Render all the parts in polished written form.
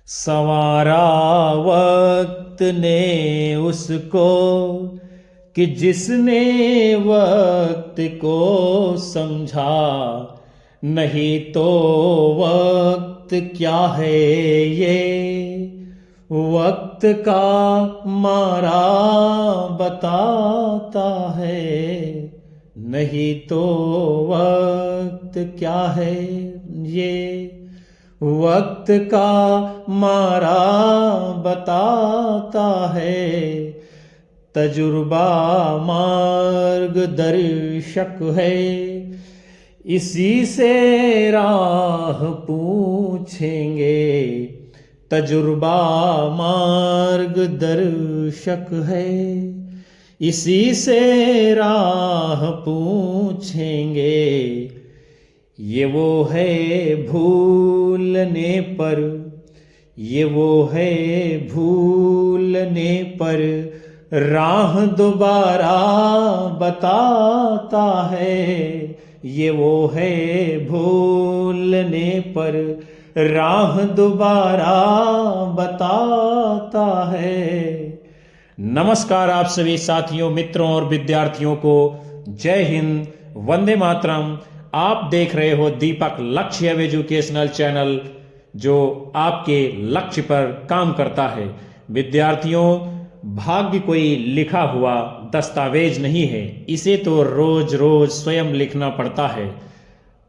संवारा वक्त ने उसको कि जिसने वक्त को समझा। नहीं तो वक्त क्या है ये वक्त का मारा बताता है। नहीं तो वक्त क्या है ये वक्त का मारा बताता है। तजुर्बा मार्गदर्शक है, इसी से राह पूछेंगे। तजुर्बा मार्गदर्शक है, इसी से राह पूछेंगे। ये वो है भूलने पर, ये वो है भूलने पर राह दोबारा बताता है। ये वो है भूलने पर राह दोबारा बताता है। नमस्कार आप सभी साथियों, मित्रों और विद्यार्थियों को जय हिंद, वंदे मातरम। आप देख रहे हो दीपक लक्ष्य एजुकेशनल चैनल, जो आपके लक्ष्य पर काम करता है। विद्यार्थियों, भाग्य कोई लिखा हुआ दस्तावेज नहीं है, इसे तो रोज रोज स्वयं लिखना पड़ता है।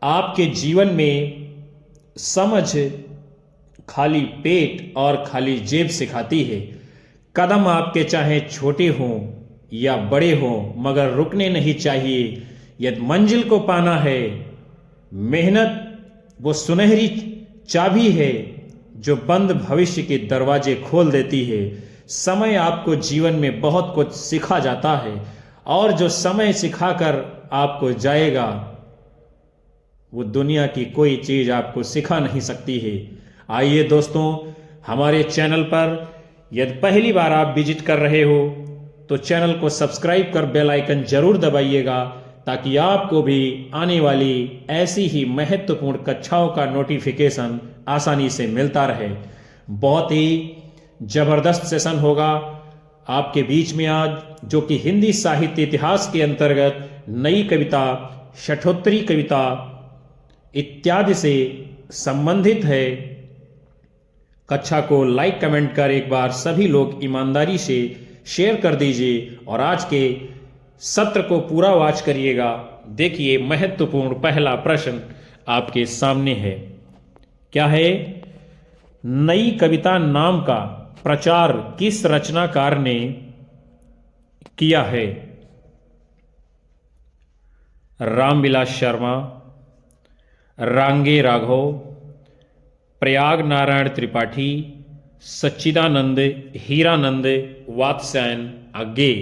आपके जीवन में समझ खाली पेट और खाली जेब सिखाती है। कदम आपके चाहे छोटे हों या बड़े हों, मगर रुकने नहीं चाहिए। यदि मंजिल को पाना है, मेहनत वो सुनहरी चाबी है जो बंद भविष्य के दरवाजे खोल देती है। समय आपको जीवन में बहुत कुछ सिखा जाता है, और जो समय सिखाकर आपको जाएगा वो दुनिया की कोई चीज आपको सिखा नहीं सकती है। आइए दोस्तों, हमारे चैनल पर यदि पहली बार आप विजिट कर रहे हो तो चैनल को सब्सक्राइब कर बेल आइकन जरूर दबाइएगा, ताकि आपको भी आने वाली ऐसी ही महत्वपूर्ण कक्षाओं का नोटिफिकेशन आसानी से मिलता रहे। बहुत ही जबरदस्त सेशन होगा आपके बीच में आज, जो कि हिंदी साहित्य इतिहास के अंतर्गत नई कविता, शठोत्तरी कविता इत्यादि से संबंधित है। कक्षा को लाइक कमेंट कर एक बार सभी लोग ईमानदारी से शेयर कर दीजिए, और आज के सत्र को पूरा वॉच करिएगा। देखिए, महत्वपूर्ण पहला प्रश्न आपके सामने है। क्या है? नई कविता नाम का प्रचार किस रचनाकार ने किया है? रामविलास शर्मा, रांगे राघव, प्रयाग नारायण त्रिपाठी, सच्चिदानंद, हीरानंद, वात्स्यायन आगे।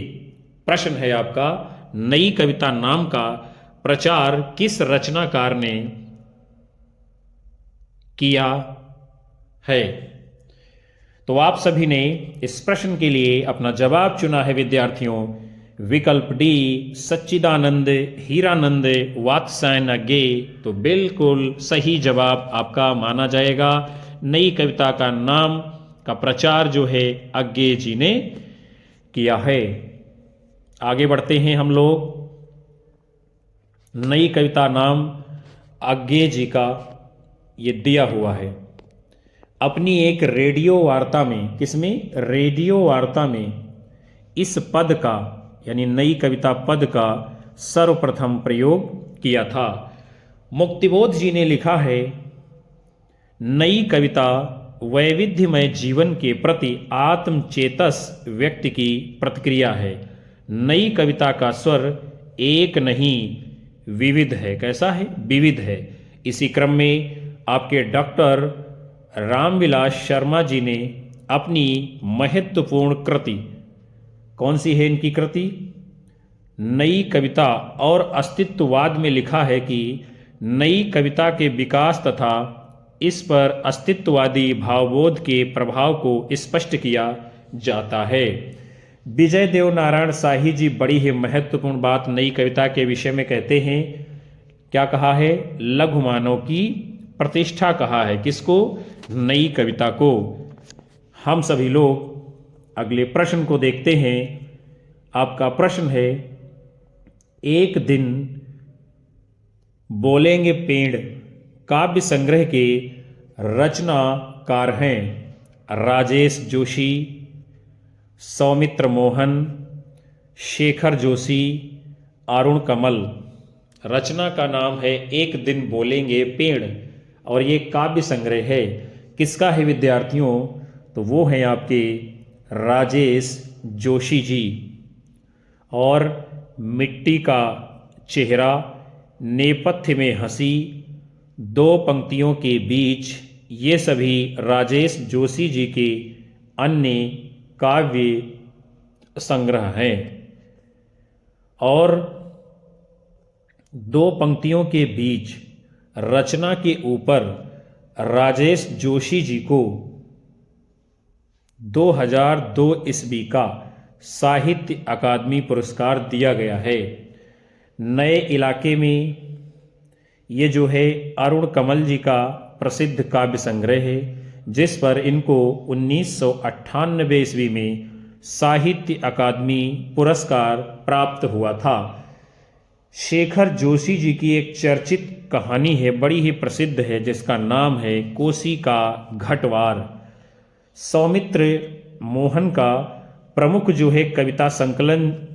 प्रश्न है आपका, नई कविता नाम का प्रचार किस रचनाकार ने किया है? तो आप सभी ने इस प्रश्न के लिए अपना जवाब चुना है विद्यार्थियों। विकल्प डी, सच्चिदानंद, हीरानंद, वात्स्यायन आगे। तो बिल्कुल सही जवाब आपका माना जाएगा। नई कविता का नाम का प्रचार जो है आगे जी ने किया है। आगे बढ़ते हैं हम लोग। नई कविता नाम आगे जी का ये दिया हुआ है। अपनी एक रेडियो वार्ता में, किसमें? रेडियो वार्ता में इस पद का, यानी नई कविता पद का सर्वप्रथम प्रयोग किया था। मुक्तिबोध जी ने लिखा है, नई कविता वैविध्यमय जीवन के प्रति आत्मचेतस व्यक्ति की प्रतिक्रिया है। नई कविता का स्वर एक नहीं विविध है। कैसा है? विविध है। इसी क्रम में आपके डॉक्टर रामविलास शर्मा जी ने अपनी महत्वपूर्ण कृति, कौन सी है इनकी कृति? नई कविता और अस्तित्ववाद में लिखा है कि नई कविता के विकास तथा इस पर अस्तित्ववादी भावबोध के प्रभाव को स्पष्ट किया जाता है। विजय देव नारायण शाही जी बड़ी ही महत्वपूर्ण बात नई कविता के विषय में कहते हैं। क्या कहा है? लघु मानव की प्रतिष्ठा कहा है। किसको? नई कविता को। हम सभी लोग अगले प्रश्न को देखते हैं। आपका प्रश्न है, एक दिन बोलेंगे पेड़ काव्य संग्रह के रचनाकार हैं राजेश जोशी, सौमित्र मोहन, शेखर जोशी, अरुण कमल। रचना का नाम है एक दिन बोलेंगे पेड़ और ये काव्य संग्रह है। किसका है विद्यार्थियों? तो वो हैं आपके राजेश जोशी जी। और मिट्टी का चेहरा, नेपथ्य में हंसी, दो पंक्तियों के बीच, ये सभी राजेश जोशी जी के अन्य काव्य संग्रह हैं। और दो पंक्तियों के बीच रचना के ऊपर राजेश जोशी जी को 2002 ईस्वी का साहित्य अकादमी पुरस्कार दिया गया है। नए इलाके में ये जो है अरुण कमल जी का प्रसिद्ध काव्य संग्रह है, जिस पर इनको 1998 ईस्वी में साहित्य अकादमी पुरस्कार प्राप्त हुआ था। शेखर जोशी जी की एक चर्चित कहानी है, बड़ी ही प्रसिद्ध है, जिसका नाम है कोसी का घटवार। सौमित्र मोहन का प्रमुख जो है कविता संकलन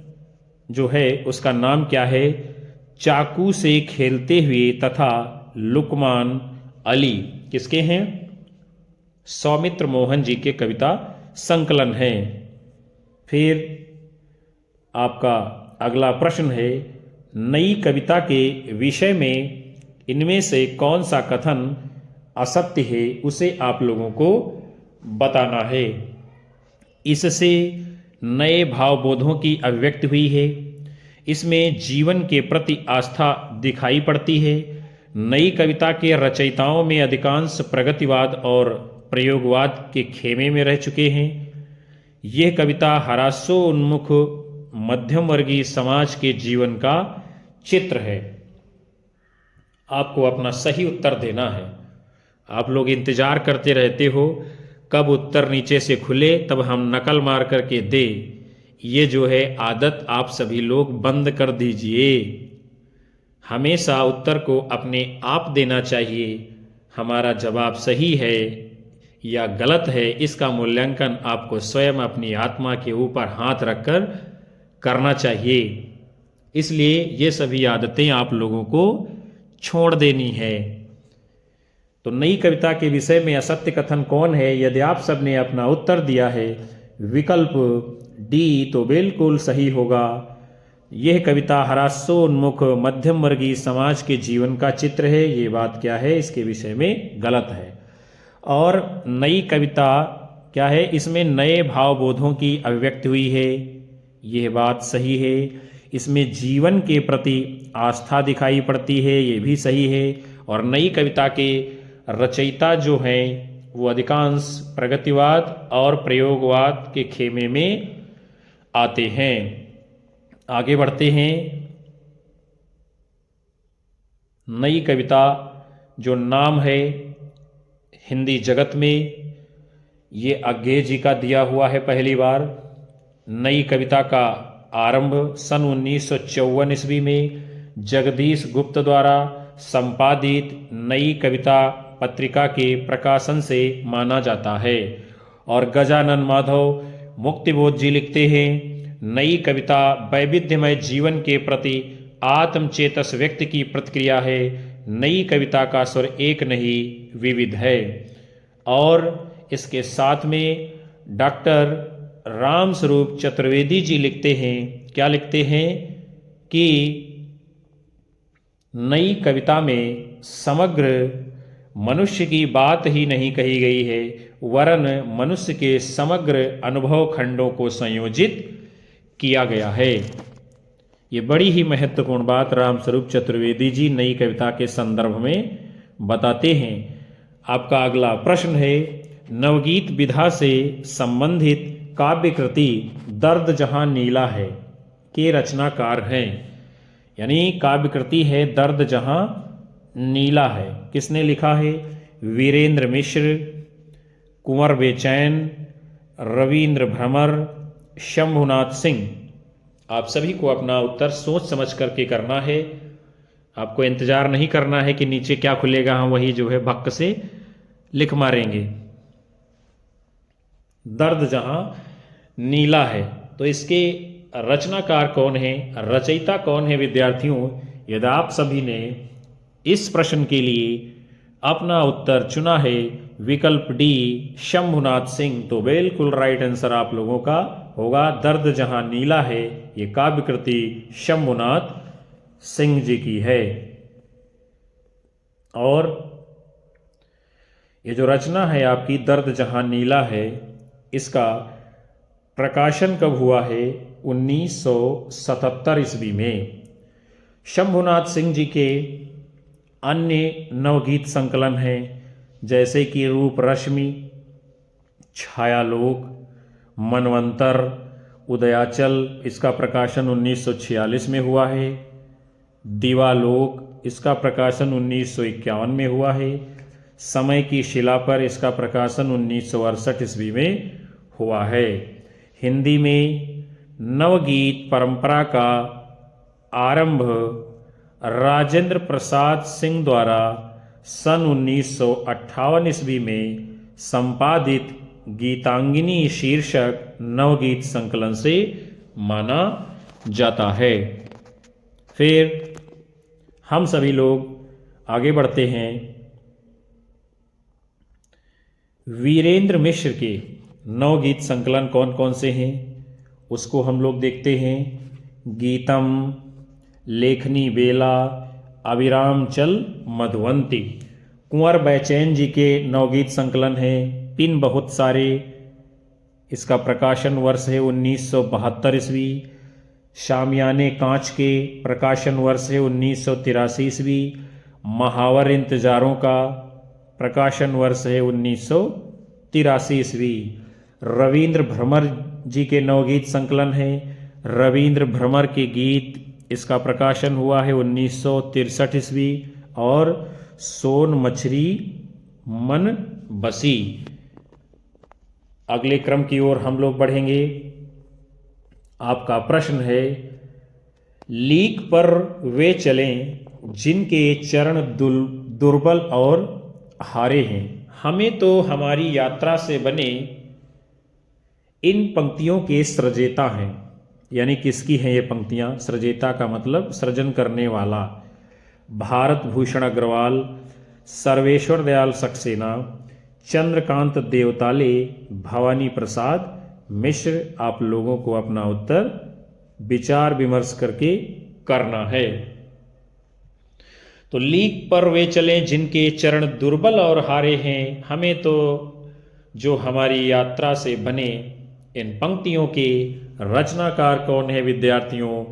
जो है उसका नाम क्या है? चाकू से खेलते हुए तथा लुकमान अली। किसके हैं? सौमित्र मोहन जी के कविता संकलन है। फिर आपका अगला प्रश्न है, नई कविता के विषय में इनमें से कौन सा कथन असत्य है, उसे आप लोगों को बताना है। इससे नए भावबोधों की अभिव्यक्ति हुई है। इसमें जीवन के प्रति आस्था दिखाई पड़ती है। नई कविता के रचयिताओं में अधिकांश प्रगतिवाद और प्रयोगवाद के खेमे में रह चुके हैं। यह कविता ह्रासोन्मुख मध्यम वर्गीय समाज के जीवन का चित्र है। आपको अपना सही उत्तर देना है। आप लोग इंतजार करते रहते हो कब उत्तर नीचे से खुले, तब हम नकल मार करके दे। ये जो है आदत आप सभी लोग बंद कर दीजिए। हमेशा उत्तर को अपने आप देना चाहिए। हमारा जवाब सही है या गलत है, इसका मूल्यांकन आपको स्वयं अपनी आत्मा के ऊपर हाथ रखकर करना चाहिए। इसलिए ये सभी आदतें आप लोगों को छोड़ देनी है। तो नई कविता के विषय में असत्य कथन कौन है? यदि आप सबने अपना उत्तर दिया है विकल्प डी, तो बिल्कुल सही होगा। यह कविता ह्रासोन्मुख मध्यम वर्गीय समाज के जीवन का चित्र है। ये बात क्या है? इसके विषय में गलत है। और नई कविता क्या है? इसमें नए भावबोधों की अभिव्यक्ति हुई है। यह बात सही है। इसमें जीवन के प्रति आस्था दिखाई पड़ती है, ये भी सही है। और नई कविता के रचयिता जो हैं वो अधिकांश प्रगतिवाद और प्रयोगवाद के खेमे में आते हैं। आगे बढ़ते हैं। नई कविता जो नाम है हिंदी जगत में, ये अज्ञे जी का दिया हुआ है पहली बार। नई कविता का आरंभ सन 1954 ईस्वी में जगदीश गुप्त द्वारा संपादित नई कविता पत्रिका के प्रकाशन से माना जाता है। और गजानन माधव मुक्तिबोध जी लिखते हैं, नई कविता वैविध्यमय जीवन के प्रति आत्मचेतस व्यक्ति की प्रतिक्रिया है। नई कविता का स्वर एक नहीं विविध है। और इसके साथ में डॉक्टर रामस्वरूप चतुर्वेदी जी लिखते हैं, क्या लिखते हैं कि नई कविता में समग्र मनुष्य की बात ही नहीं कही गई है, वरन मनुष्य के समग्र अनुभव खंडों को संयोजित किया गया है। ये बड़ी ही महत्वपूर्ण बात रामस्वरूप चतुर्वेदी जी नई कविता के संदर्भ में बताते हैं। आपका अगला प्रश्न है, नवगीत विधा से संबंधित काव्य कृति दर्द जहां नीला है के रचनाकार हैं। यानी काव्य कृति है दर्द जहां नीला है। किसने लिखा है? वीरेंद्र मिश्र, कुंवर बेचैन, रविंद्र भ्रमर, शंभुनाथ सिंह। आप सभी को अपना उत्तर सोच समझ करके करना है। आपको इंतजार नहीं करना है कि नीचे क्या खुलेगा, हम वही जो है भक्क से लिख मारेंगे। दर्द जहां नीला है, तो इसके रचनाकार कौन है, रचयिता कौन है विद्यार्थियों? यदि आप सभी ने इस प्रश्न के लिए अपना उत्तर चुना है विकल्प डी शंभुनाथ सिंह, तो बिल्कुल राइट आंसर आप लोगों का होगा दर्द जहां नीला है। ये काव्य कृति शंभुनाथ सिंह जी की है। और ये जो रचना है आपकी दर्द जहां नीला है, इसका प्रकाशन कब हुआ है? 1977 ईस्वी में। शंभुनाथ सिंह जी के अन्य नवगीत संकलन हैं, जैसे कि रूप रश्मि, छायालोक, मनवंतर, उदयाचल, इसका प्रकाशन 1946 में हुआ है। दिवालोक, इसका प्रकाशन 1951 में हुआ है। समय की शिला पर, इसका प्रकाशन 1968 ईस्वी में हुआ है। हिंदी में नवगीत परंपरा का आरंभ राजेंद्र प्रसाद सिंह द्वारा सन 1958 ईस्वी में संपादित गीतांगिनी शीर्षक नवगीत संकलन से माना जाता है। फिर हम सभी लोग आगे बढ़ते हैं। वीरेंद्र मिश्र के नवगीत संकलन कौन कौन से हैं, उसको हम लोग देखते हैं। गीतम, लेखनी बेला, अविराम चल मधुवंती। कुंवर बैचैन जी के नवगीत संकलन है पिन बहुत सारे, इसका प्रकाशन वर्ष है 1972 ईस्वी। शामियाने कांच के प्रकाशन वर्ष है 1983 ईस्वी। महावर इंतजारों का प्रकाशन वर्ष है 1983 ईस्वी। रविंद्र भ्रमर जी के नवगीत संकलन है रविंद्र भ्रमर के गीत, इसका प्रकाशन हुआ है 1963 ईस्वी। और सोन मछरी मन बसी। अगले क्रम की ओर हम लोग बढ़ेंगे। आपका प्रश्न है, लीक पर वे चलें जिनके चरण दुर्बल और हारे हैं। हमें तो हमारी यात्रा से बने इन पंक्तियों के सृजेता हैं। यानी किसकी हैं ये पंक्तियां? सृजेता का मतलब सृजन करने वाला। भारत भूषण अग्रवाल, सर्वेश्वर दयाल सक्सेना, चंद्रकांत देवताले, भवानी प्रसाद मिश्र। आप लोगों को अपना उत्तर विचार विमर्श करके करना है। तो लीक पर वे चलें जिनके चरण दुर्बल और हारे हैं। हमें तो जो हमारी यात्रा से बने इन पंक्तियों के रचनाकार कौन है विद्यार्थियों?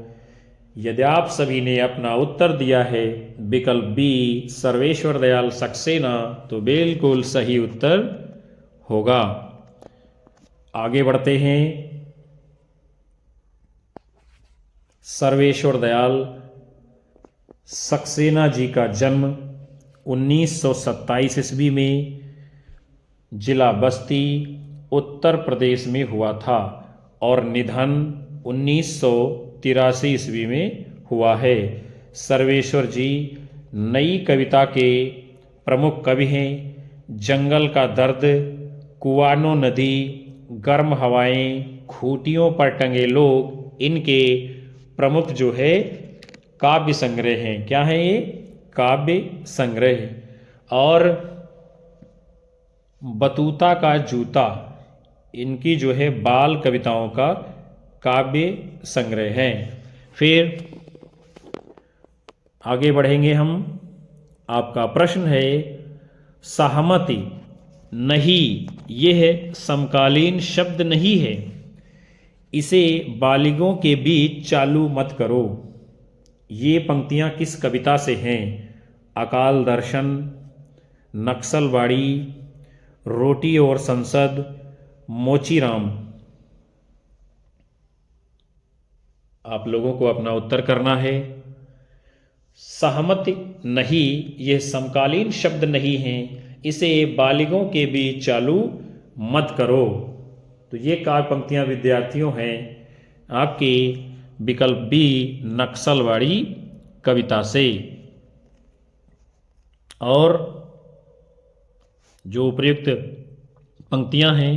यदि आप सभी ने अपना उत्तर दिया है विकल्प बी सर्वेश्वर दयाल सक्सेना, तो बिल्कुल सही उत्तर होगा। आगे बढ़ते हैं। सर्वेश्वर दयाल सक्सेना जी का जन्म 1927 ईस्वी में जिला बस्ती उत्तर प्रदेश में हुआ था और निधन 1983 ईस्वी में हुआ है। सर्वेश्वर जी नई कविता के प्रमुख कवि हैं। जंगल का दर्द, कुआनो नदी, गर्म हवाएं, खूंटियों पर टंगे लोग, इनके प्रमुख जो है काव्य संग्रह हैं। क्या है ये? काव्य संग्रह। और बतूता का जूता, इनकी जो है बाल कविताओं का काव्य संग्रह है। फिर आगे बढ़ेंगे हम। आपका प्रश्न है, सहमति नहीं, यह समकालीन शब्द नहीं है, इसे बालिगों के बीच चालू मत करो। ये पंक्तियां किस कविता से हैं? अकाल दर्शन, नक्सलवाड़ी, रोटी और संसद, मोचीराम। आप लोगों को अपना उत्तर करना है। सहमति नहीं, यह समकालीन शब्द नहीं है, इसे बालिगों के बीच चालू मत करो। तो ये काव्य पंक्तियां विद्यार्थियों हैं आपके विकल्प बी नक्सलवाड़ी कविता से। और जो उपयुक्त पंक्तियां हैं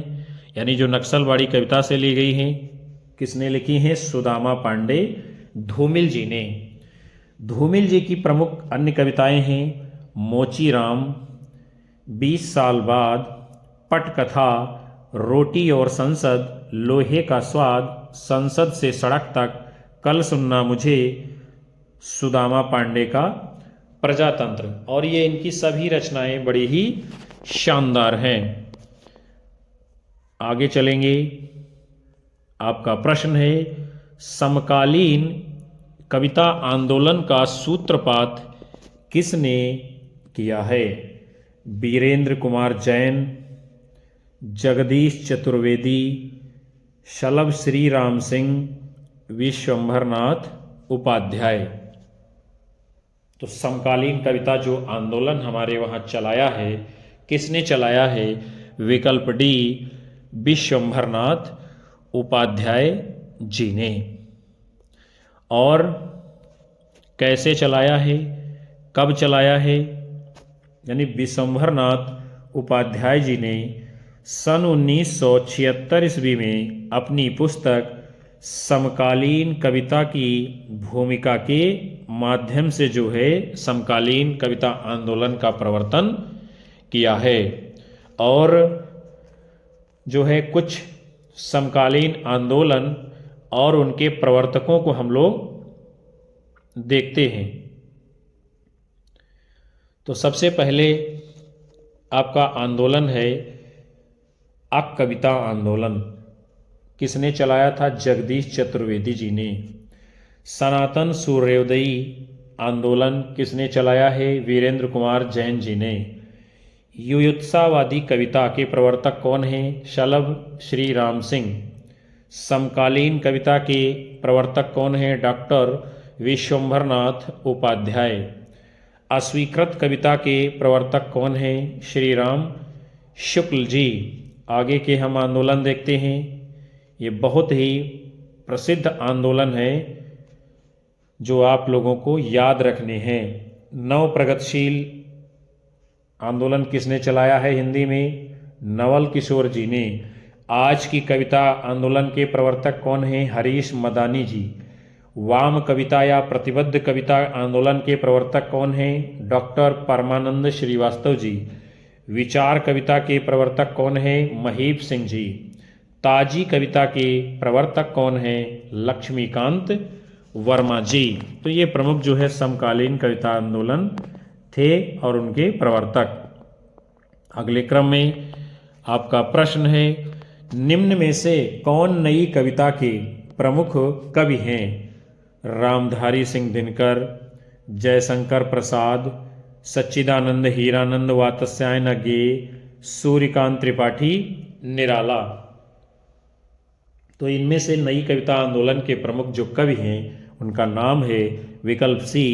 यानी जो नक्सलवाड़ी कविता से ली गई हैं, किसने लिखी हैं? सुदामा पांडे धूमिल जी ने। धूमिल जी की प्रमुख अन्य कविताएं हैं मोचीराम, 20 साल बाद, पटकथा, रोटी और संसद, लोहे का स्वाद, संसद से सड़क तक, कल सुनना मुझे, सुदामा पांडे का प्रजातंत्र। और ये इनकी सभी रचनाएं बड़ी ही शानदार हैं। आगे चलेंगे। आपका प्रश्न है समकालीन कविता आंदोलन का सूत्रपात किसने किया है? वीरेंद्र कुमार जैन, जगदीश चतुर्वेदी, शलभ श्री राम सिंह, विश्वंभरनाथ उपाध्याय। तो समकालीन कविता जो आंदोलन हमारे वहाँ चलाया है, किसने चलाया है? विकल्प डी विश्वंभरनाथ उपाध्याय जी ने। और कैसे चलाया है, कब चलाया है? यानी विश्वंभरनाथ उपाध्याय जी ने सन 1976 ईस्वी में अपनी पुस्तक समकालीन कविता की भूमिका के माध्यम से जो है समकालीन कविता आंदोलन का प्रवर्तन किया है। और जो है कुछ समकालीन आंदोलन और उनके प्रवर्तकों को हम लोग देखते हैं। तो सबसे पहले आपका आंदोलन है अक कविता आंदोलन। किसने चलाया था? जगदीश चतुर्वेदी जी ने। सनातन सूर्योदयी आंदोलन किसने चलाया है? वीरेंद्र कुमार जैन जी ने। युयुत्सावादी कविता के प्रवर्तक कौन हैं? शलभ श्री राम सिंह। समकालीन कविता के प्रवर्तक कौन हैं? डॉक्टर विश्वंभरनाथ उपाध्याय। अस्वीकृत कविता के प्रवर्तक कौन हैं? श्री राम शुक्ल जी। आगे के हम आंदोलन देखते हैं। ये बहुत ही प्रसिद्ध आंदोलन है जो आप लोगों को याद रखने हैं। नव प्रगतिशील आंदोलन किसने चलाया है हिंदी में? नवल किशोर जी ने। आज की कविता आंदोलन के प्रवर्तक कौन हैं? हरीश मदानी जी। वाम कविता या प्रतिबद्ध कविता आंदोलन के प्रवर्तक कौन हैं? डॉक्टर परमानंद श्रीवास्तव जी। विचार कविता के प्रवर्तक कौन हैं? महीप सिंह जी। ताजी कविता के प्रवर्तक कौन हैं? लक्ष्मीकांत वर्मा जी। तो ये प्रमुख जो है समकालीन कविता आंदोलन थे और उनके प्रवर्तक। अगले क्रम में आपका प्रश्न है निम्न में से कौन नई कविता के प्रमुख कवि हैं? रामधारी सिंह दिनकर, जयशंकर प्रसाद, सच्चिदानंद हीरानंद वात्स्यायन अज्ञेय, सूर्यकांत त्रिपाठी निराला। तो इनमें से नई कविता आंदोलन के प्रमुख जो कवि हैं उनका नाम है विकल्प सी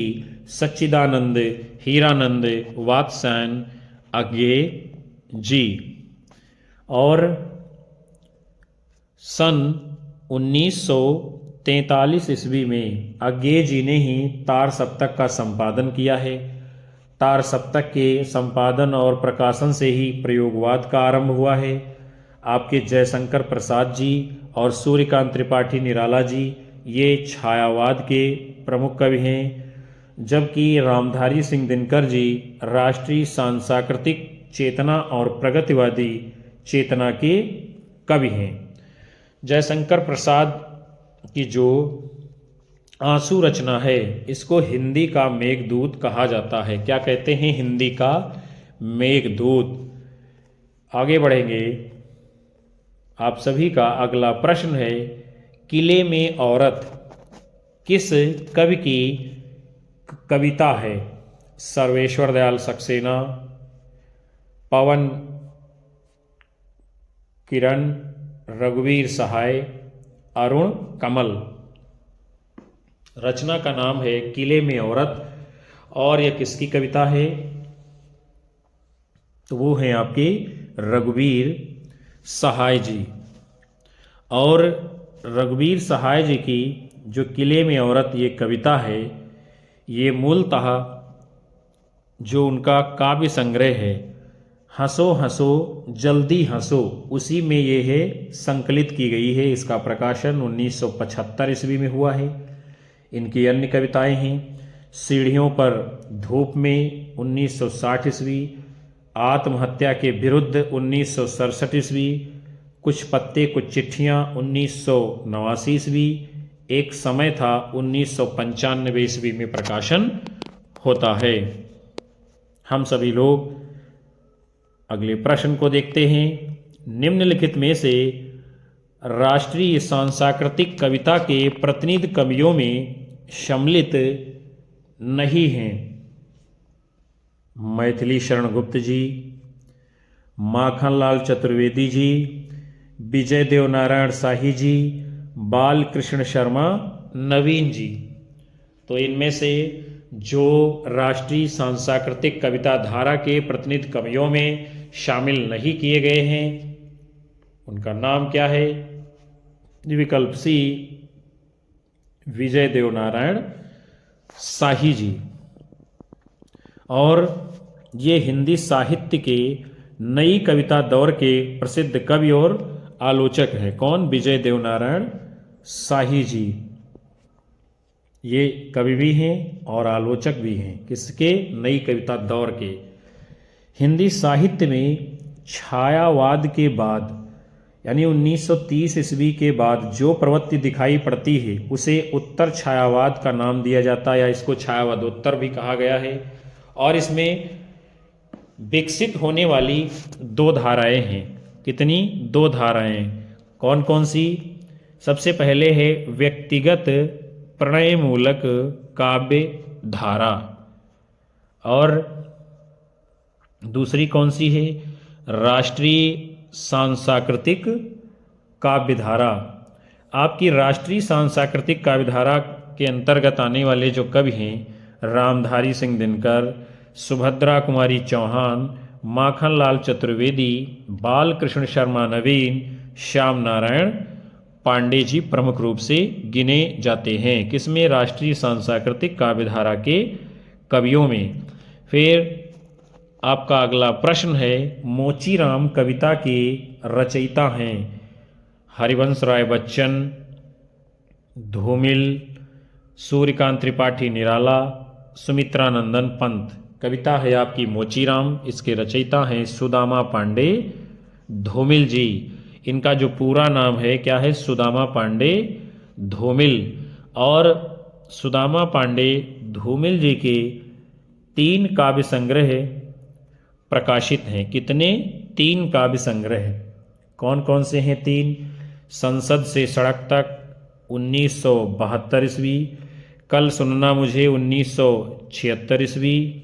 सच्चिदानंद हीरानंद वात्स्यायन अज्ञेय जी। और सन 1943 ईस्वी में अज्ञेय जी ने ही तार सप्तक का संपादन किया है। तार सप्तक के संपादन और प्रकाशन से ही प्रयोगवाद का आरंभ हुआ है। आपके जयशंकर प्रसाद जी और सूर्यकांत त्रिपाठी निराला जी ये छायावाद के प्रमुख कवि हैं, जबकि रामधारी सिंह दिनकर जी राष्ट्रीय सांस्कृतिक चेतना और प्रगतिवादी चेतना के कवि हैं। जयशंकर प्रसाद की जो आंसू रचना है इसको हिंदी का मेघदूत कहा जाता है। क्या कहते हैं? हिंदी का मेघदूत। आगे बढ़ेंगे। आप सभी का अगला प्रश्न है किले में औरत किस कवि की कविता है? सर्वेश्वर दयाल सक्सेना, पवन किरण, रघुवीर सहाय, अरुण कमल। रचना का नाम है किले में औरत और यह किसकी कविता है? तो वो है आपके रघुवीर सहाय जी। और रघुवीर सहाय जी की जो किले में औरत ये कविता है, ये मूलतः जो उनका काव्य संग्रह है हंसो हंसो जल्दी हंसो, उसी में ये है संकलित की गई है। इसका प्रकाशन 1975 ईस्वी में हुआ है। इनकी अन्य कविताएं हैं सीढ़ियों पर धूप में 1960 ईस्वी, आत्महत्या के विरुद्ध 1967 ईस्वी, कुछ पत्ते कुछ चिट्ठियाँ 1989 ईस्वी, एक समय था 1995 ईस्वी में प्रकाशन होता है। हम सभी लोग अगले प्रश्न को देखते हैं। निम्नलिखित में से राष्ट्रीय सांस्कृतिक कविता के प्रतिनिधि कवियों में सम्मिलित नहीं हैं। मैथिली शरण गुप्त जी, माखनलाल चतुर्वेदी जी, विजय देव नारायण शाही जी, बाल कृष्ण शर्मा, नवीन जी। तो इनमें से जो राष्ट्रीय सांस्कृतिक कविता धारा के प्रतिनिधि कवियों में शामिल नहीं किए गए हैं उनका नाम क्या है? विकल्प सी, विजय देव नारायण शाही जी। और ये हिंदी साहित्य के नई कविता दौर के प्रसिद्ध कवि और आलोचक हैं। कौन? विजय देव नारायण शाही जी। ये कवि भी हैं और आलोचक भी हैं। किसके? नई कविता दौर के। हिंदी साहित्य में छायावाद के बाद यानी 1930 ईस्वी के बाद जो प्रवृत्ति दिखाई पड़ती है उसे उत्तर छायावाद का नाम दिया जाता है या इसको छायावादोत्तर भी कहा गया है। और इसमें विकसित होने वाली दो धाराएं हैं। कितनी? दो धाराएं। कौन कौन सी? सबसे पहले है व्यक्तिगत प्रणय मूलक काव्य धारा और दूसरी कौन सी है? राष्ट्रीय सांस्कृतिक काव्य धारा। आपकी राष्ट्रीय सांस्कृतिक काव्य धारा के अंतर्गत आने वाले जो कवि हैं रामधारी सिंह दिनकर, सुभद्रा कुमारी चौहान, माखनलाल चतुर्वेदी, बाल कृष्ण शर्मा नवीन, श्याम नारायण पांडे जी प्रमुख रूप से गिने जाते हैं। किसमें? राष्ट्रीय सांस्कृतिक काव्य धारा के कवियों में। फिर आपका अगला प्रश्न है मोचीराम कविता के रचयिता हैं हरिवंश राय बच्चन, धूमिल, सूर्यकांत त्रिपाठी निराला, सुमित्रानंदन पंत। कविता है आपकी मोचीराम, इसके रचयिता हैं सुदामा पांडे, धूमिल जी। इनका जो पूरा नाम है क्या है? सुदामा पांडे धूमिल। और सुदामा पांडे धूमिल जी के 3 काव्य संग्रह प्रकाशित हैं। कितने? 3 काव्य संग्रह। कौन कौन से हैं 3? संसद से सड़क तक 1972 ईस्वी, कल सुनना मुझे 1976 ईस्वी,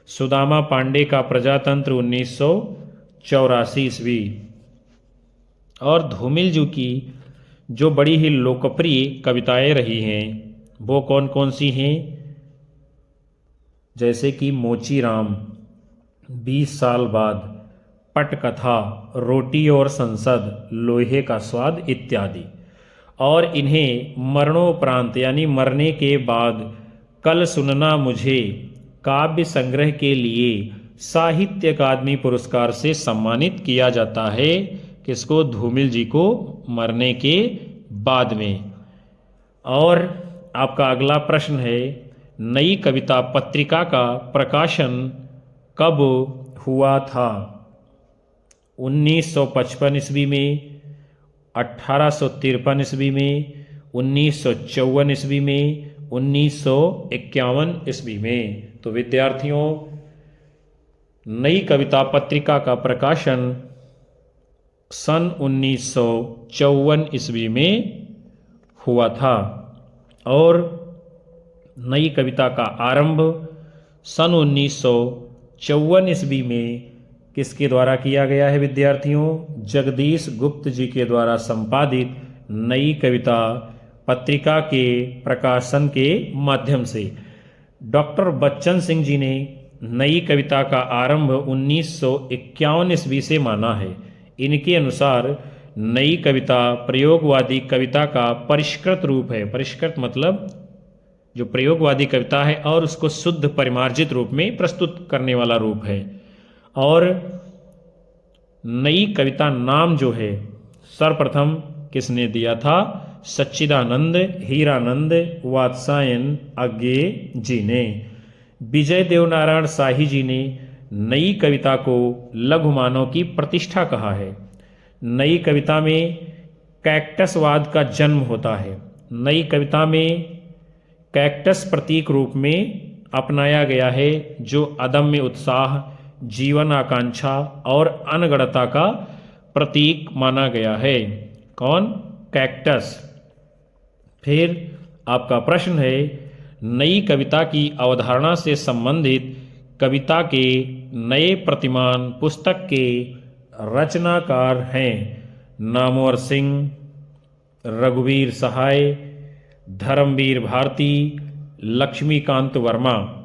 सुदामा पांडे का प्रजातंत्र 1984 ईस्वी। और धूमिल जी की जो बड़ी ही लोकप्रिय कविताएं रही हैं वो कौन कौन सी हैं? जैसे कि मोचीराम, 20 साल बाद, पटकथा, रोटी और संसद, लोहे का स्वाद इत्यादि। और इन्हें मरणोपरांत यानी मरने के बाद कल सुनना मुझे काव्य संग्रह के लिए साहित्य अकादमी पुरस्कार से सम्मानित किया जाता है। किसको? धूमिल जी को मरने के बाद में। और आपका अगला प्रश्न है नई कविता पत्रिका का प्रकाशन कब हुआ था? 1955 ईस्वी में, 1853 ईस्वी में, 1954 ईस्वी में, 1951 ईस्वी में। तो विद्यार्थियों नई कविता पत्रिका का प्रकाशन सन 1954 ईस्वी में हुआ था। और नई कविता का आरंभ सन 1954 ईस्वी में किसके द्वारा किया गया है विद्यार्थियों? जगदीश गुप्त जी के द्वारा संपादित नई कविता पत्रिका के प्रकाशन के माध्यम से। डॉक्टर बच्चन सिंह जी ने नई कविता का आरंभ 1951 ईस्वी से माना है। इनके अनुसार नई कविता प्रयोगवादी कविता का परिष्कृत रूप है। परिष्कृत मतलब जो प्रयोगवादी कविता है और उसको शुद्ध परिमार्जित रूप में प्रस्तुत करने वाला रूप है। और नई कविता नाम जो है सर्वप्रथम किसने दिया था? सच्चिदानंद हीरानंद वात्सायन अज्ञेय जी ने। विजय देवनारायण शाही जी ने नई कविता को लघुमानव की प्रतिष्ठा कहा है। नई कविता में कैक्टसवाद का जन्म होता है। नई कविता में कैक्टस प्रतीक रूप में अपनाया गया है, जो अदम्य उत्साह, जीवन आकांक्षा और अनगढ़ता का प्रतीक माना गया है। कौन? कैक्टस। फिर आपका प्रश्न है, नई कविता की अवधारणा से संबंधित कविता के नए प्रतिमान पुस्तक के रचनाकार हैं नामवर सिंह, रघुवीर सहाय, धर्मवीर भारती, लक्ष्मीकांत वर्मा।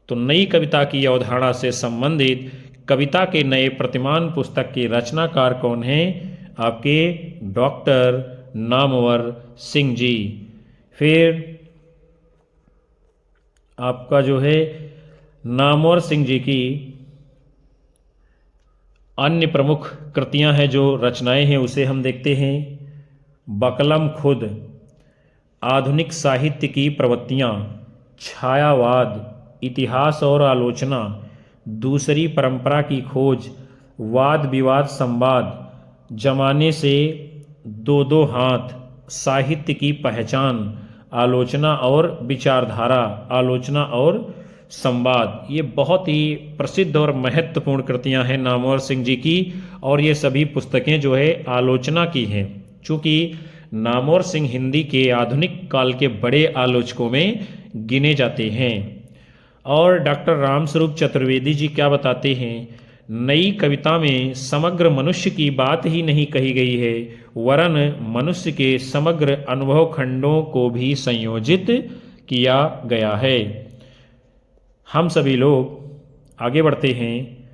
तो नई कविता की अवधारणा से संबंधित कविता के नए प्रतिमान पुस्तक के रचनाकार कौन हैं? आपके डॉक्टर नामवर सिंह जी। फिर आपका जो है नामवर सिंह जी की अन्य प्रमुख कृतियां हैं, जो रचनाएं हैं उसे हम देखते हैं। बकलम खुद, आधुनिक साहित्य की प्रवृत्तियां, छायावाद, इतिहास और आलोचना, दूसरी परंपरा की खोज, वाद विवाद संवाद, जमाने से दो दो हाथ, साहित्य की पहचान, आलोचना और विचारधारा, आलोचना और संवाद। ये बहुत ही प्रसिद्ध और महत्वपूर्ण कृतियां हैं नामवर सिंह जी की, और ये सभी पुस्तकें जो है आलोचना की हैं। चूँकि नामवर सिंह हिंदी के आधुनिक काल के बड़े आलोचकों में गिने जाते हैं। और डॉक्टर रामस्वरूप चतुर्वेदी जी क्या बताते हैं? नई कविता में समग्र मनुष्य की बात ही नहीं कही गई है, वरन मनुष्य के समग्र अनुभव खंडों को भी संयोजित किया गया है। हम सभी लोग आगे बढ़ते हैं।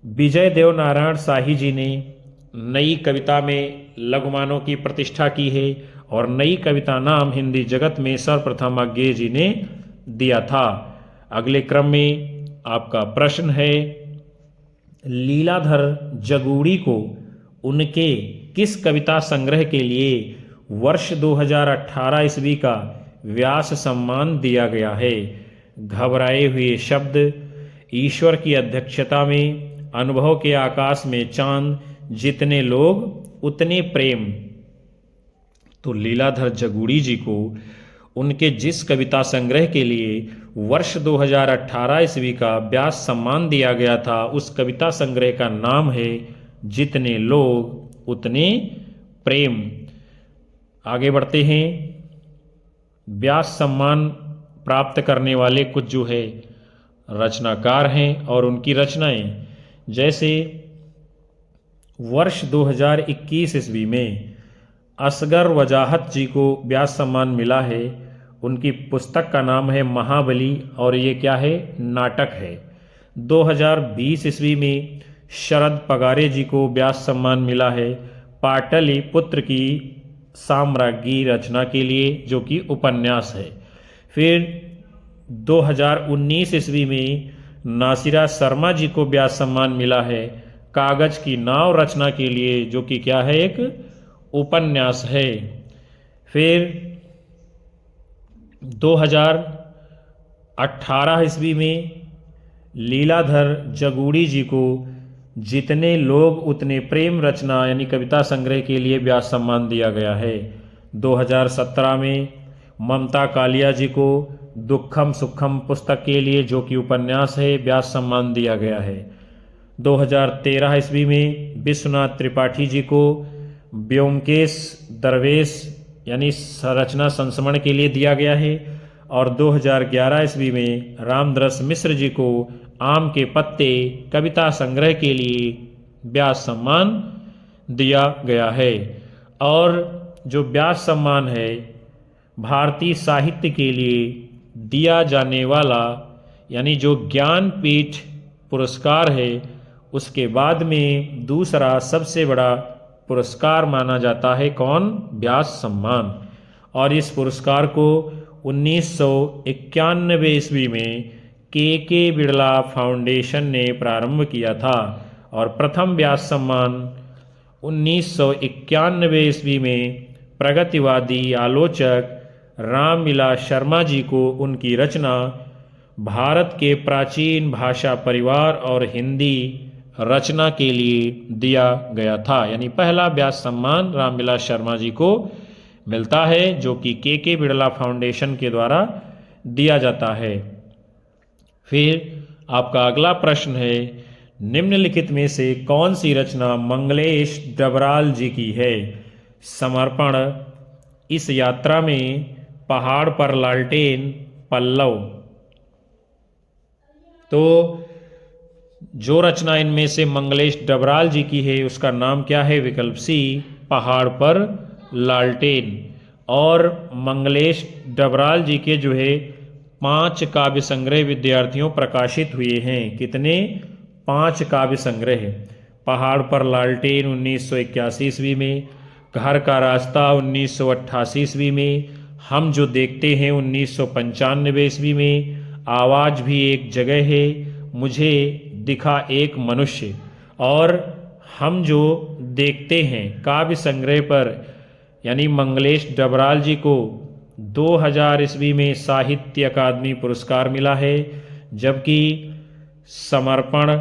विजय देवनारायण शाही जी ने नई कविता में लघुमानव की प्रतिष्ठा की है, और नई कविता नाम हिंदी जगत में सर्वप्रथम अज्ञेय जी ने दिया था। अगले क्रम में आपका प्रश्न है, लीलाधर जगूड़ी को उनके किस कविता संग्रह के लिए वर्ष 2018 ईस्वी का व्यास सम्मान दिया गया है? घबराए हुए शब्द, ईश्वर की अध्यक्षता में, अनुभव के आकाश में चांद, जितने लोग उतने प्रेम। तो लीलाधर जगूड़ी जी को उनके जिस कविता संग्रह के लिए वर्ष 2018 ईस्वी का व्यास सम्मान दिया गया था, उस कविता संग्रह का नाम है जितने लोग उतने प्रेम। आगे बढ़ते हैं। व्यास सम्मान प्राप्त करने वाले कुछ जो है रचनाकार हैं और उनकी रचनाएं, जैसे वर्ष 2021 ईस्वी में असगर वजाहत जी को व्यास सम्मान मिला है। उनकी पुस्तक का नाम है महाबली, और ये क्या है? नाटक है। 2020 ईस्वी में शरद पगारे जी को व्यास सम्मान मिला है पाटलिपुत्र की साम्राज्ञी रचना के लिए, जो कि उपन्यास है। फिर 2019 ईस्वी में नासिरा शर्मा जी को व्यास सम्मान मिला है कागज की नाव रचना के लिए, जो कि क्या है? एक उपन्यास है। फिर 2018 ईस्वी में लीलाधर जगूड़ी जी को जितने लोग उतने प्रेम रचना यानी कविता संग्रह के लिए व्यास सम्मान दिया गया है। 2017 में ममता कालिया जी को दुखम सुखम पुस्तक के लिए, जो कि उपन्यास है, व्यास सम्मान दिया गया है। 2013 ईस्वी में विश्वनाथ त्रिपाठी जी को ब्योमकेश दरवेश यानी रचना संस्मरण के लिए दिया गया है। और 2011 ईस्वी में रामदरस मिश्र जी को आम के पत्ते कविता संग्रह के लिए व्यास सम्मान दिया गया है। और जो व्यास सम्मान है भारतीय साहित्य के लिए दिया जाने वाला, यानी जो ज्ञानपीठ पुरस्कार है, उसके बाद में दूसरा सबसे बड़ा पुरस्कार माना जाता है। कौन? व्यास सम्मान। और इस पुरस्कार को 1991 ईस्वी में के बिड़ला फाउंडेशन ने प्रारंभ किया था और प्रथम व्यास सम्मान 1991 ईस्वी में प्रगतिवादी आलोचक रामविलास शर्मा जी को उनकी रचना भारत के प्राचीन भाषा परिवार और हिंदी रचना के लिए दिया गया था। यानी पहला व्यास सम्मान रामविलास शर्मा जी को मिलता है, जो कि के बिड़ला फाउंडेशन के द्वारा दिया जाता है। फिर आपका अगला प्रश्न है, निम्नलिखित में से कौन सी रचना मंगलेश डबराल जी की है? समर्पण, इस यात्रा में, पहाड़ पर लालटेन, पल्लव। तो जो रचना इनमें से मंगलेश डबराल जी की है उसका नाम क्या है? विकल्प सी, पहाड़ पर लालटेन। और मंगलेश डबराल जी के जो है 5 काव्य संग्रह विद्यार्थियों प्रकाशित हुए हैं। कितने? 5 काव्य संग्रह। पहाड़ पर लालटेन 1981 ईस्वी में, घर का रास्ता 1988 ईस्वी में, हम जो देखते हैं 1995 ईस्वी में, आवाज भी एक जगह है, मुझे दिखा एक मनुष्य, और हम जो देखते हैं काव्य संग्रह पर यानी मंगलेश डबराल जी को 2000 ईस्वी में साहित्य अकादमी पुरस्कार मिला है, जबकि समर्पण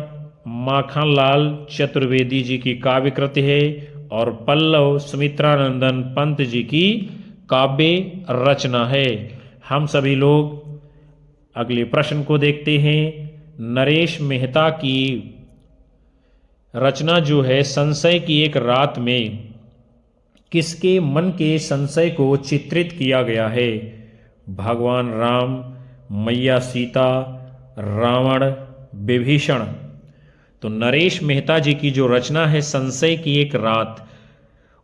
माखनलाल चतुर्वेदी जी की काव्य कृति है और पल्लव सुमित्रानंदन पंत जी की काव्य रचना है। हम सभी लोग अगले प्रश्न को देखते हैं। नरेश मेहता की रचना जो है संशय की एक रात में किसके मन के संशय को चित्रित किया गया है? भगवान राम, मैया सीता, रावण, विभीषण। तो नरेश मेहता जी की जो रचना है संशय की एक रात,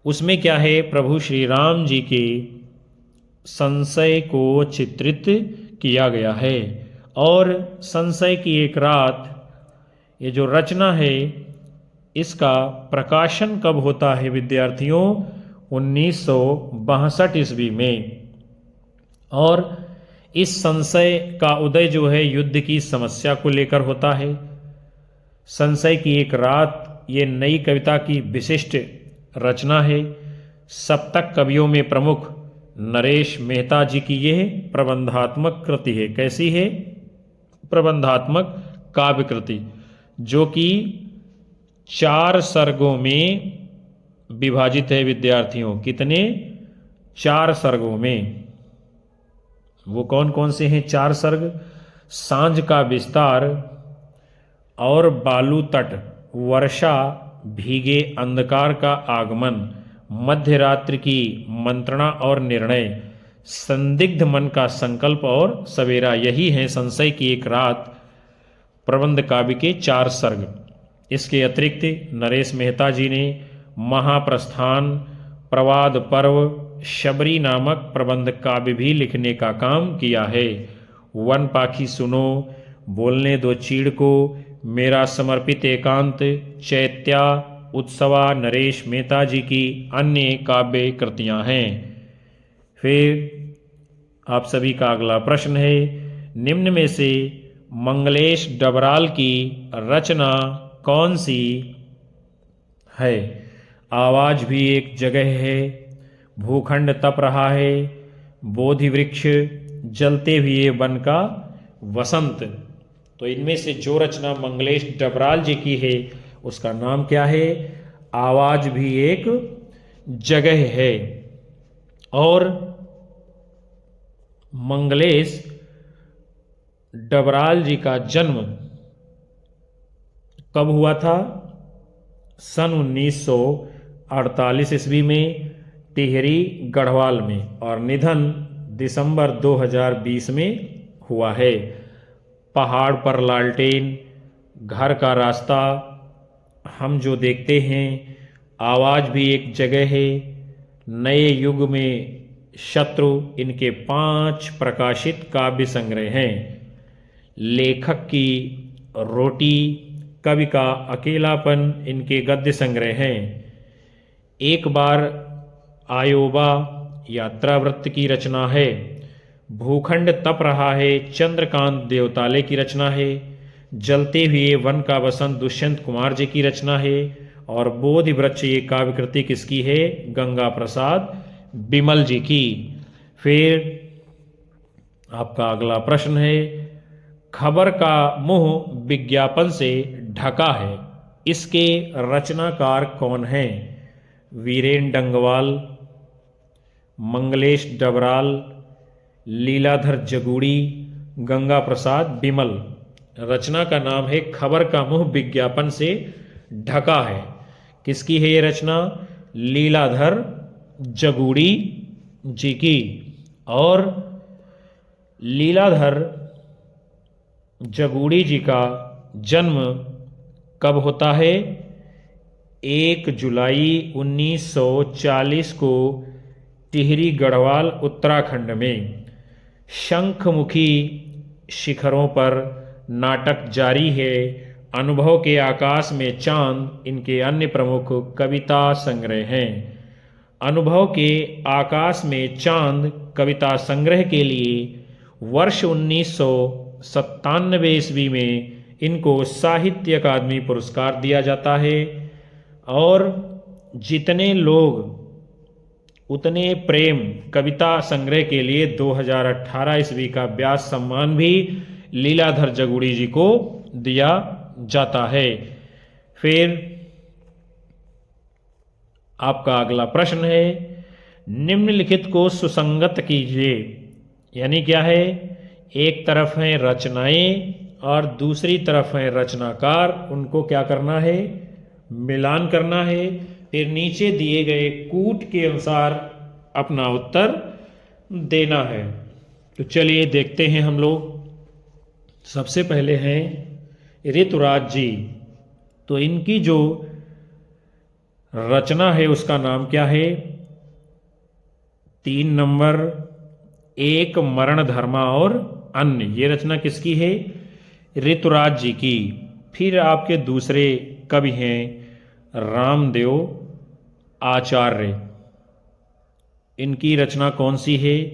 उसमें क्या है? प्रभु श्री राम जी के संशय को चित्रित किया गया है। और संशय की एक रात ये जो रचना है इसका प्रकाशन कब होता है विद्यार्थियों? 1962 ईस्वी में। और इस संशय का उदय जो है युद्ध की समस्या को लेकर होता है। संशय की एक रात ये नई कविता की विशिष्ट रचना है। सप्तक कवियों में प्रमुख नरेश मेहता जी की यह प्रबंधात्मक कृति है। कैसी है? प्रबंधात्मक काव्य कृति, जो कि 4 सर्गों में विभाजित है विद्यार्थियों। कितने? 4 सर्गों में। वो कौन कौन से हैं 4 सर्ग? सांझ का विस्तार, और बालू तट, वर्षा, भीगे अंधकार का आगमन, मध्य रात्रि की मंत्रणा और निर्णय, संदिग्ध मन का संकल्प और सवेरा। यही है संशय की एक रात प्रबंध काव्य के 4 सर्ग। इसके अतिरिक्त नरेश मेहता जी ने महाप्रस्थान, प्रवाद पर्व, शबरी नामक प्रबंध काव्य भी लिखने का काम किया है। वन पाखी सुनो, बोलने दो चीड़ को, मेरा समर्पित एकांत, चैत्या, उत्सवा नरेश मेहता जी की अन्य काव्य कृतियां हैं। फिर आप सभी का अगला प्रश्न है, निम्न में से मंगलेश डबराल की रचना कौन सी है? आवाज भी एक जगह है, भूखंड तप रहा है, बोधि वृक्ष, जलते हुए वन का वसंत। तो इनमें से जो रचना मंगलेश डबराल जी की है उसका नाम क्या है? आवाज भी एक जगह है। और मंगलेश डबराल जी का जन्म कब हुआ था? सन 1948 ईस्वी में टिहरी गढ़वाल में, और निधन दिसंबर 2020 में हुआ है। पहाड़ पर लालटेन, घर का रास्ता, हम जो देखते हैं, आवाज भी एक जगह है, नए युग में शत्रु, इनके 5 प्रकाशित काव्य संग्रह हैं। लेखक की रोटी, कवि का अकेलापन, इनके गद्य संग्रह हैं। एक बार आयोबा यात्रावृत्त की रचना है। भूखंड तप रहा है चंद्रकांत देवताले की रचना है। जलते हुए वन का वसंत दुष्यंत कुमार जी की रचना है। और बोधि वृक्ष ये काव्य कृति किसकी है? गंगा प्रसाद बिमल जी की। फिर आपका अगला प्रश्न है, खबर का मुंह विज्ञापन से ढका है, इसके रचनाकार कौन हैं? वीरेन डंगवाल, मंगलेश डबराल, लीलाधर जगूड़ी, गंगा प्रसाद बिमल। रचना का नाम है खबर का मुंह विज्ञापन से ढका है। किसकी है ये रचना? लीलाधर जगूड़ी जी की। और लीलाधर जगूड़ी जी का जन्म कब होता है? 1 जुलाई 1940 को टिहरी गढ़वाल उत्तराखंड में। शंखमुखी शिखरों पर नाटक जारी है, अनुभव के आकाश में चांद इनके अन्य प्रमुख कविता संग्रह हैं। अनुभव के आकाश में चांद कविता संग्रह के लिए वर्ष 1997 ईस्वी में इनको साहित्य अकादमी पुरस्कार दिया जाता है। और जितने लोग उतने प्रेम कविता संग्रह के लिए 2018 ईस्वी का व्यास सम्मान भी लीलाधर जगूड़ी जी को दिया जाता है। फिर आपका अगला प्रश्न है, निम्नलिखित को सुसंगत कीजिए। यानी क्या है? एक तरफ है रचनाएं और दूसरी तरफ है रचनाकार, उनको क्या करना है? मिलान करना है। फिर नीचे दिए गए कूट के अनुसार अपना उत्तर देना है। तो चलिए देखते हैं हम लोग। सबसे पहले हैं ऋतुराज जी। तो इनकी जो रचना है उसका नाम क्या है? 3 नंबर, एक मरण धर्मा और अन्य। ये रचना किसकी है? ऋतुराज जी की। फिर आपके दूसरे कवि हैं रामदेव आचार्य। इनकी रचना कौन सी है?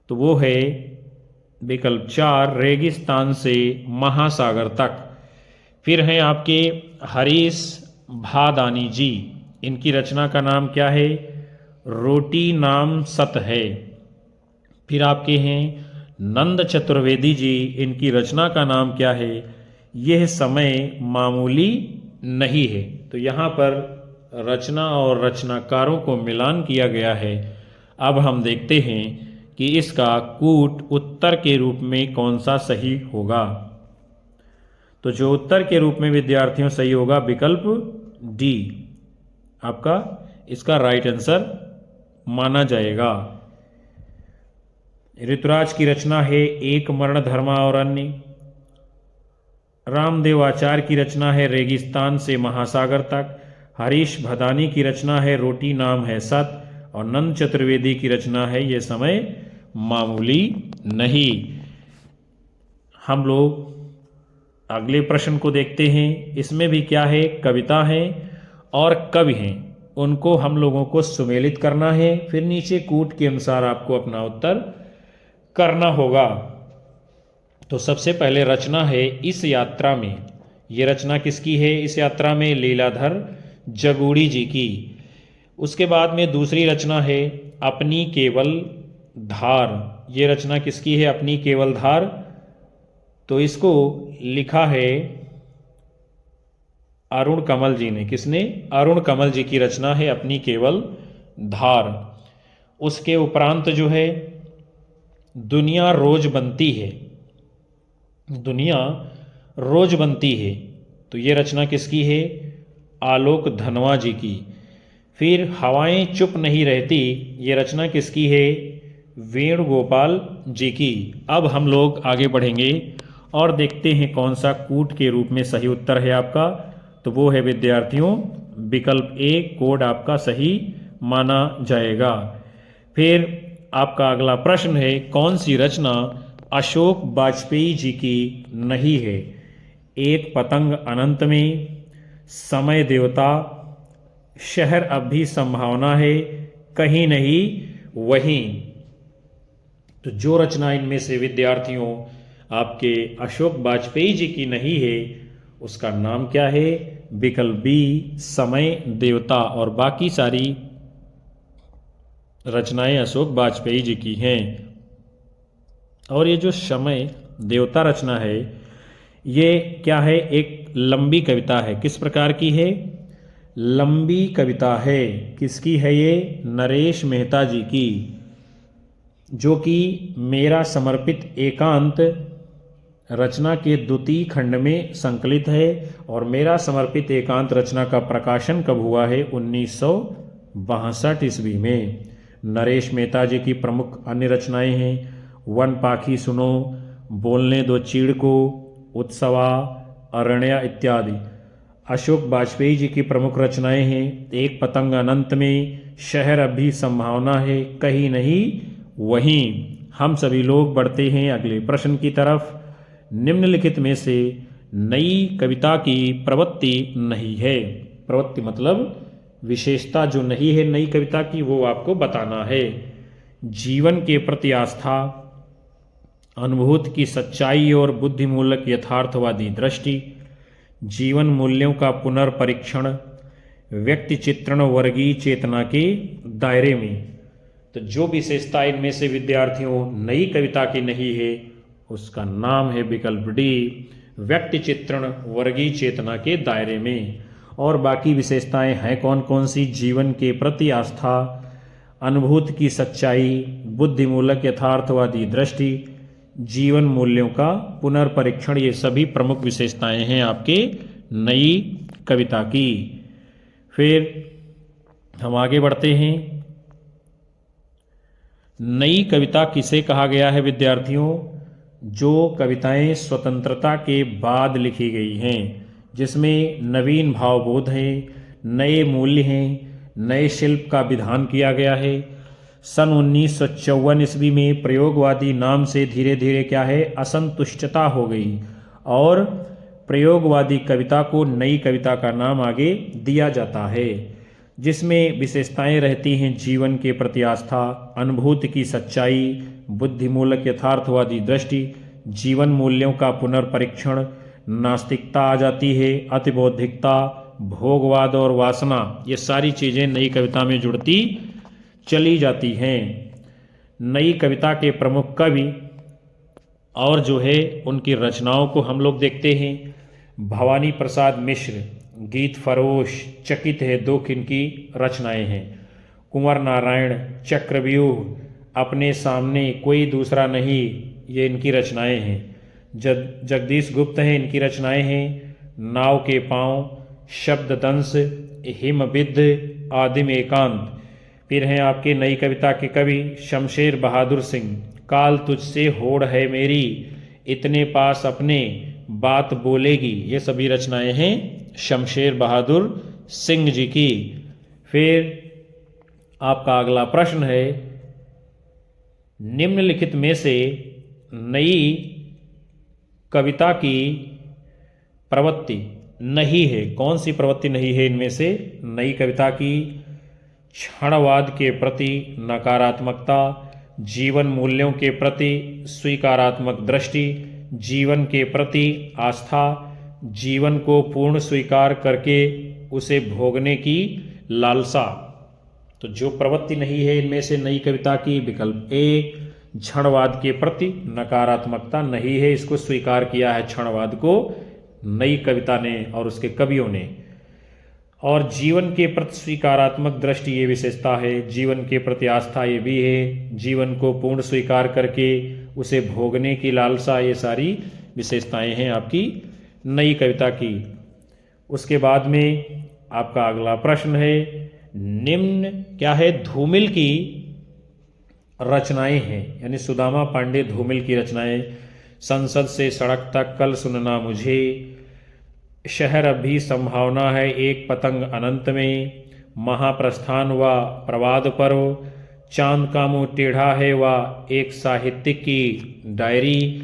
तो वो है विकल्प 4, रेगिस्तान से महासागर तक। फिर हैं आपके हरीश भादानी जी। इनकी रचना का नाम क्या है? रोटी नाम सत है। फिर आपके हैं नंद चतुर्वेदी जी। इनकी रचना का नाम क्या है? यह समय मामूली नहीं है। तो यहाँ पर रचना और रचनाकारों को मिलान किया गया है। अब हम देखते हैं कि इसका कूट उत्तर के रूप में कौन सा सही होगा। तो जो उत्तर के रूप में विद्यार्थियों सही होगा विकल्प डी आपका इसका राइट आंसर माना जाएगा। ऋतुराज की रचना है एक मरण धर्मा और अन्य। रामदेव आचार्य की रचना है रेगिस्तान से महासागर तक। हरीश भदानी की रचना है रोटी नाम है सत। और नंद चतुर्वेदी की रचना है ये समय मामूली नहीं। हम लोग अगले प्रश्न को देखते हैं। इसमें भी क्या है? कविता है और कवि हैं, उनको हम लोगों को सुमेलित करना है। फिर नीचे कूट के अनुसार आपको अपना उत्तर करना होगा। तो सबसे पहले रचना है इस यात्रा में। ये रचना किसकी है? इस यात्रा में लीलाधर जगूड़ी जी की। उसके बाद में दूसरी रचना है अपनी केवल धार। ये रचना किसकी है? अपनी केवल धार। तो इसको लिखा है अरुण कमल जी ने। किसने? अरुण कमल जी की रचना है अपनी केवल धार। उसके उपरांत जो है दुनिया रोज बनती है। दुनिया रोज बनती है। तो ये रचना किसकी है? आलोक धनवा जी की। फिर हवाएं चुप नहीं रहती। ये रचना किसकी है? वेणुगोपाल जी की। अब हम लोग आगे बढ़ेंगे और देखते हैं कौन सा कूट के रूप में सही उत्तर है आपका। तो वो है विद्यार्थियों विकल्प ए, कोड आपका सही माना जाएगा। फिर आपका अगला प्रश्न है कौन सी रचना अशोक वाजपेयी जी की नहीं है? 1 पतंग अनंत में, समय देवता, शहर अब भी संभावना है, कहीं नहीं वहीं। तो जो रचना इनमें से विद्यार्थियों आपके अशोक वाजपेयी जी की नहीं है, उसका नाम क्या है? विकल्प बी, समय देवता। और बाकी सारी रचनाएं अशोक वाजपेयी जी की हैं। और ये जो समय देवता रचना है, ये क्या है? एक लंबी कविता है। किस प्रकार की है? लंबी कविता है। किसकी है ये? नरेश मेहता जी की, जो कि मेरा समर्पित एकांत रचना के द्वितीय खंड में संकलित है। और मेरा समर्पित एकांत रचना का प्रकाशन कब हुआ है? 1962 ईस्वी में। नरेश मेहता जी की प्रमुख अन्य रचनाएं हैं वन पाखी सुनो, बोलने दो चीड़ को, उत्सवा, अरण्या इत्यादि। अशोक वाजपेयी जी की प्रमुख रचनाएं हैं एक पतंग अनंत में, शहर अब भी संभावना है, कहीं नहीं वहीं। हम सभी लोग बढ़ते हैं अगले प्रश्न की तरफ। निम्नलिखित में से नई कविता की प्रवृत्ति नहीं है। प्रवृत्ति मतलब विशेषता जो नहीं है नई कविता की, वो आपको बताना है। जीवन के प्रति आस्था, अनुभूति की सच्चाई और बुद्धिमूलक यथार्थवादी दृष्टि, जीवन मूल्यों का पुनर्परीक्षण, व्यक्ति चित्रण वर्गीय चेतना के दायरे में। तो जो विशेषता इनमें से विद्यार्थियों नई कविता की नहीं है, उसका नाम है विकल्प डी, व्यक्ति चित्रण वर्गीय चेतना के दायरे में। और बाकी विशेषताएं हैं कौन कौन सी? जीवन के प्रति आस्था, अनुभूति की सच्चाई, बुद्धिमूलक यथार्थवादी दृष्टि, जीवन मूल्यों का पुनर्परीक्षण। ये सभी प्रमुख विशेषताएं हैं आपके नई कविता की। फिर हम आगे बढ़ते हैं। नई कविता किसे कहा गया है विद्यार्थियों? जो कविताएं स्वतंत्रता के बाद लिखी गई हैं, जिसमें नवीन भावबोध है, नए मूल्य हैं, नए शिल्प का विधान किया गया है। सन 1954 ईस्वी में प्रयोगवादी नाम से धीरे धीरे क्या है? असंतुष्टता हो गई और प्रयोगवादी कविता को नई कविता का नाम आगे दिया जाता है, जिसमें विशेषताएं रहती हैं जीवन के प्रति आस्था, अनुभूति की सच्चाई, बुद्धिमूलक यथार्थवादी दृष्टि, जीवन मूल्यों का पुनर्परीक्षण, नास्तिकता आ जाती है, अतिबौद्धिकता, भोगवाद और वासना। ये सारी चीज़ें नई कविता में जुड़ती चली जाती हैं। नई कविता के प्रमुख कवि और जो है उनकी रचनाओं को हम लोग देखते हैं। भवानी प्रसाद मिश्र, गीत फरोश, चकित है दुख इनकी रचनाएं हैं। कुंवर नारायण, चक्रव्यूह, अपने सामने कोई दूसरा नहीं, ये इनकी रचनाएं हैं। जगदीश गुप्त हैं, इनकी रचनाएं हैं। नाव के पांव, शब्ददंश, हिमबिद्ध, आदिम एकांत। फिर हैं आपके नई कविता के कवि शमशेर बहादुर सिंह, काल तुझसे होड़ है मेरी, इतने पास अपने बात बोलेगी। ये सभी रचनाएं हैं शमशेर बहादुर सिंह जी की। फिर आपका अगला प्रश्न है, निम्नलिखित में से नई कविता की प्रवृत्ति नहीं है। कौन सी प्रवृत्ति नहीं है इनमें से नई कविता की? क्षणवाद के प्रति नकारात्मकता, जीवन मूल्यों के प्रति स्वीकारात्मक दृष्टि, जीवन के प्रति आस्था, जीवन को पूर्ण स्वीकार करके उसे भोगने की लालसा। तो जो प्रवृत्ति नहीं है इनमें से नई कविता की, विकल्प ए, क्षणवाद के प्रति नकारात्मकता नहीं है। इसको स्वीकार किया है क्षणवाद को नई कविता ने और उसके कवियों ने। और जीवन के प्रति स्वीकारात्मक दृष्टि ये विशेषता है, जीवन के प्रति आस्था ये भी है, जीवन को पूर्ण स्वीकार करके उसे भोगने की लालसा, ये सारी विशेषताएं हैं आपकी नई कविता की। उसके बाद में आपका अगला प्रश्न है, निम्न क्या है? धूमिल की रचनाएं हैं, यानी सुदामा पांडे धूमिल की रचनाएं। संसद से सड़क तक, कल सुनना मुझे, शहर अब भी संभावना है, एक पतंग अनंत में, महाप्रस्थान व प्रवाद पर्व, चांद का मुंह टेढ़ा है व एक साहित्यिक की डायरी,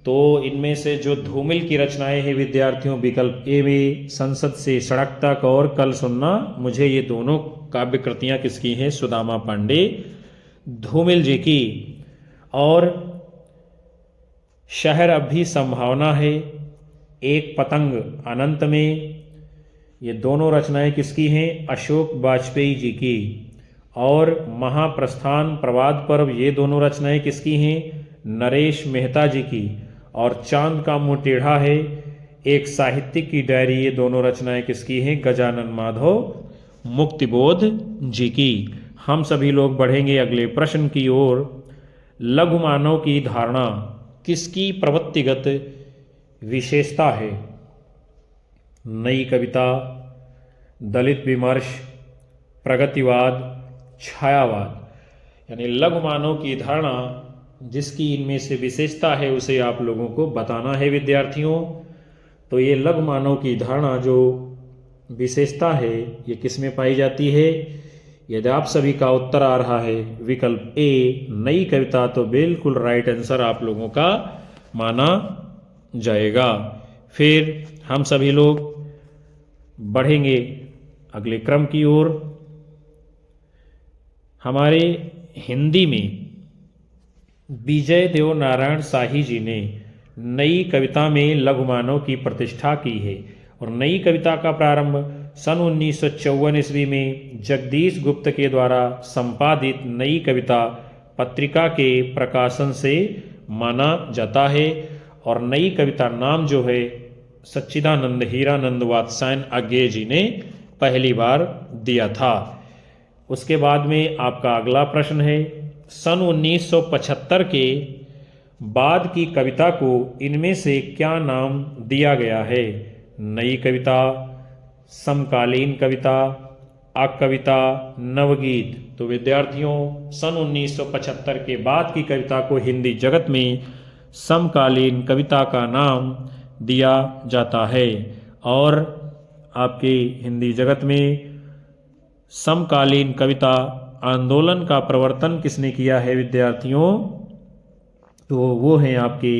तो इनमें से जो धूमिल की रचनाएं हैं विद्यार्थियों, विकल्प ए में संसद से सड़क तक और कल सुनना मुझे, ये दोनों काव्य कृतियां किसकी हैं? सुदामा पांडे धूमिल जी की। और शहर अब भी संभावना है, एक पतंग अनंत में, ये दोनों रचनाएं किसकी हैं? अशोक वाजपेयी जी की। और महाप्रस्थान प्रवाद पर्व, ये दोनों रचनाएं किसकी हैं? नरेश मेहता जी की। और चांद का मुंह टेढ़ा है, एक साहित्यिक की डायरी, ये दोनों रचनाएं किसकी हैं? गजानन माधव मुक्तिबोध जी की। हम सभी लोग बढ़ेंगे अगले प्रश्न की ओर। लघु मानव की धारणा किसकी प्रवृत्तिगत विशेषता है? नई कविता, दलित विमर्श, प्रगतिवाद, छायावाद। यानी लघु मानव की धारणा जिसकी इनमें से विशेषता है उसे आप लोगों को बताना है विद्यार्थियों। तो ये लघु मानव की धारणा जो विशेषता है ये किस में पाई जाती है? यदि आप सभी का उत्तर आ रहा है विकल्प ए नई कविता, तो बिल्कुल राइट आंसर आप लोगों का माना जाएगा। फिर हम सभी लोग बढ़ेंगे अगले क्रम की ओर। हमारे हिंदी में विजय देव नारायण शाही जी ने नई कविता में लघु मानव की प्रतिष्ठा की है। और नई कविता का प्रारंभ सन 1954 ईस्वी में जगदीश गुप्त के द्वारा संपादित नई कविता पत्रिका के प्रकाशन से माना जाता है। और नई कविता नाम जो है सच्चिदानंद हीरानंद वात्स्यायन अज्ञेय जी ने पहली बार दिया था। उसके बाद में आपका अगला प्रश्न है, सन 1975 के बाद की कविता को इनमें से क्या नाम दिया गया है? नई कविता, समकालीन कविता, अकविता, नवगीत। तो विद्यार्थियों सन 1975 के बाद की कविता को हिंदी जगत में समकालीन कविता का नाम दिया जाता है। और आपके हिंदी जगत में समकालीन कविता आंदोलन का प्रवर्तन किसने किया है विद्यार्थियों? तो वो हैं आपके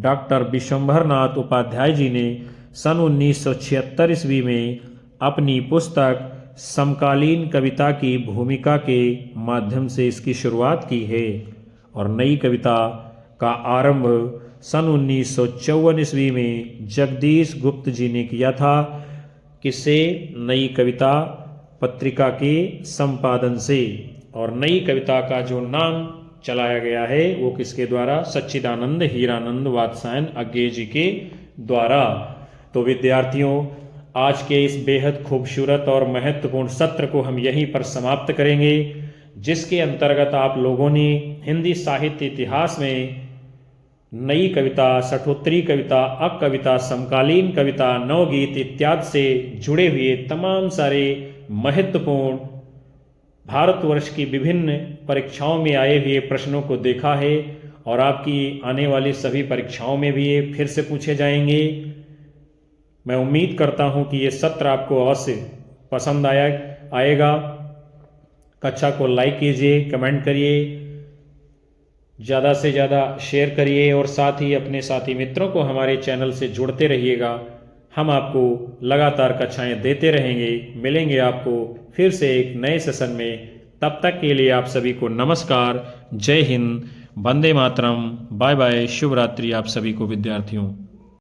डॉक्टर विश्वंभर नाथ उपाध्याय जी ने सन 1976 ईस्वी में अपनी पुस्तक समकालीन कविता की भूमिका के माध्यम से इसकी शुरुआत की है। और नई कविता का आरंभ सन 1954 ईस्वी में जगदीश गुप्त जी ने किया था। किससे? नई कविता पत्रिका के संपादन से। और नई कविता का जो नाम चलाया गया है वो किसके द्वारा? सच्चिदानंद हीरानंद वात्स्यायन अज्ञेय जी के द्वारा। तो विद्यार्थियों आज के इस बेहद खूबसूरत और महत्वपूर्ण सत्र को हम यहीं पर समाप्त करेंगे, जिसके अंतर्गत आप लोगों ने हिंदी साहित्य इतिहास में नई कविता, सठोत्तरी कविता, अकविता, समकालीन कविता, नवगीत इत्यादि से जुड़े हुए तमाम सारे महत्वपूर्ण भारतवर्ष की विभिन्न परीक्षाओं में आए हुए प्रश्नों को देखा है। और आपकी आने वाली सभी परीक्षाओं में भी ये फिर से पूछे जाएंगे। मैं उम्मीद करता हूं कि ये सत्र आपको अवश्य पसंद आएगा। कक्षा को लाइक कीजिए, कमेंट करिए, ज़्यादा से ज़्यादा शेयर करिए और साथ ही अपने साथी मित्रों को हमारे चैनल से जुड़ते रहिएगा। हम आपको लगातार कक्षाएं देते रहेंगे। मिलेंगे आपको फिर से एक नए सेशन में। तब तक के लिए आप सभी को नमस्कार, जय हिंद, वंदे मातरम, बाय बाय, शुभ रात्रि आप सभी को विद्यार्थियों।